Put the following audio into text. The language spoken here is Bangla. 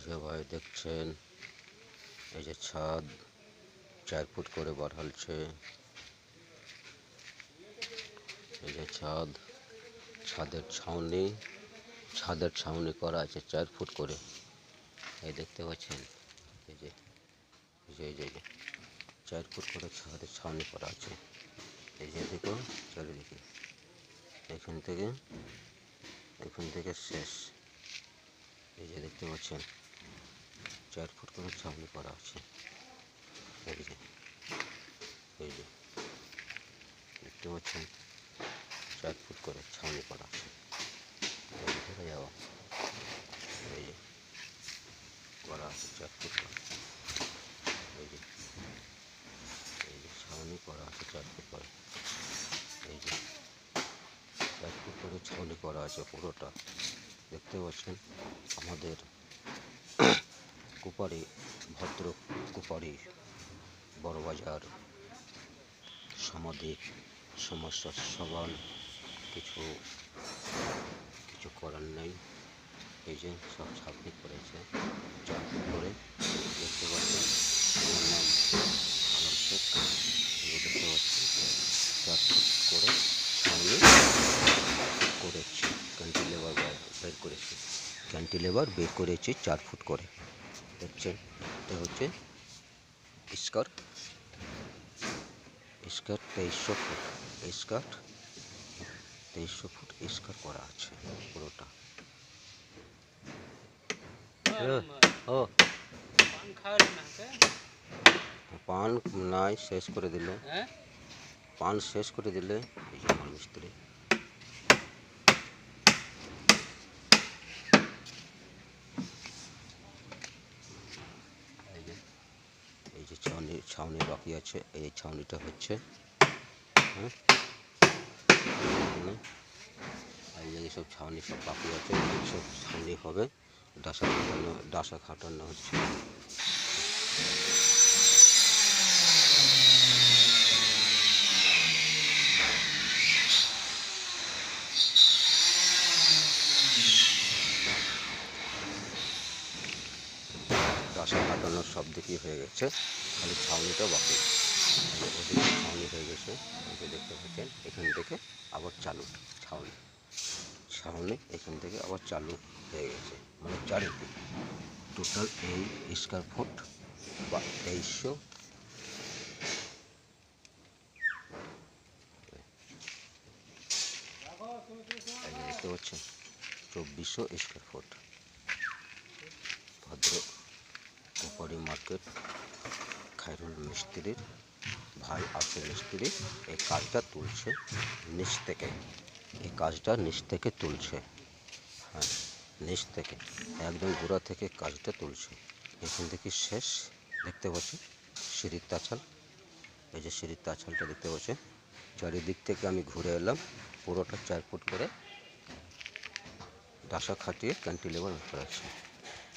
যে ভাই দেখছেন, এই যে ছাদ 4 ফুট করে বাড়ালছে। এই যে ছাদের ছাউনি করা আছে 4 ফুট করে। এই দেখতে পাচ্ছেন, এই যে 4 ফুট করে ছাদের ছাউনি করা আছে। এই যে দেখুন চারিদিকে, এখান থেকে শেষ। এই যে দেখতে পাচ্ছেন 4 ফুট করে ছাউনি করা আছে। এই যে দেখতে পাচ্ছেন 4 ফুট করে ছাউনি করা আছে। দেখা যাওয়া, এই যে করা আছে 4 ফুট করে। এই যে ছাউনি করা আছে 4 ফুট করে। এই যে 4 ফুট করে ছাউনি করা আছে পুরোটা। দেখতে পাচ্ছেন আমাদের কুপারি, ভদ্র কুপারি, বড়বাজার সামাজিক সমস্যার সমান কিছু করার নেই। এই যে সব ছাপনি করেছে 4 ফুট করে। দেখতে পাচ্ছেন আমার নাম আলম শেখ। দেখতে পাচ্ছেন 4 ফুট করে ছাউনি করেছে, ক্যান্টিলেভার বের করেছে 4 ফুট করে। দেখছেন এটা হচ্ছে skirt 2300 foot, skirt 2300 foot skirt করা আছে পুরোটা। পান নাই শেষ করে দিল, পান শেষ করে দিলে। এই যে আমার মিস্ত্রি, এই যে ছাউনি বাকি আছে। এই ছাউনিটা হচ্ছে এই যে সব ছাউনি সব বাকি আছে, সব ছাউনি হবে। ডাসা খাটানো হচ্ছে। ডাসা খাটানোর সব দিকেই হয়ে গেছে, খালি ছাউনিটা বাকি। ওদিকে ছাউনি হয়ে গেছে, দেখতে পাচ্ছেন। এখান থেকে আবার চালু ছাউনি এখান থেকে আবার চালু হয়ে গেছে। মানে চারিদিক টোটাল এই স্কোয়ার ফুট বা 2300 দেখতে পাচ্ছেন 2400 স্কোয়ার ফুট। ভদ্র কুপারি মার্কেট খায়রুল মিস্ত্রির ভাই আছে মিস্ত্রি, এই কাজটা তুলছে নিচ থেকে। এই কাজটা নিচ থেকে তুলছে, হ্যাঁ নিচ থেকে একদম গোড়া থেকে কাজটা তুলছে। এখান থেকে শেষ। দেখতে পাচ্ছেন সিঁড়ির তাছাল, এই যে সিঁড়ির তাছালটা দেখতে পাচ্ছেন। চারিদিক থেকে আমি ঘুরে এলাম, পুরোটা 4 ফুট করে ডাসা খাটিয়ে ক্যান্টিলেভার করা আছে।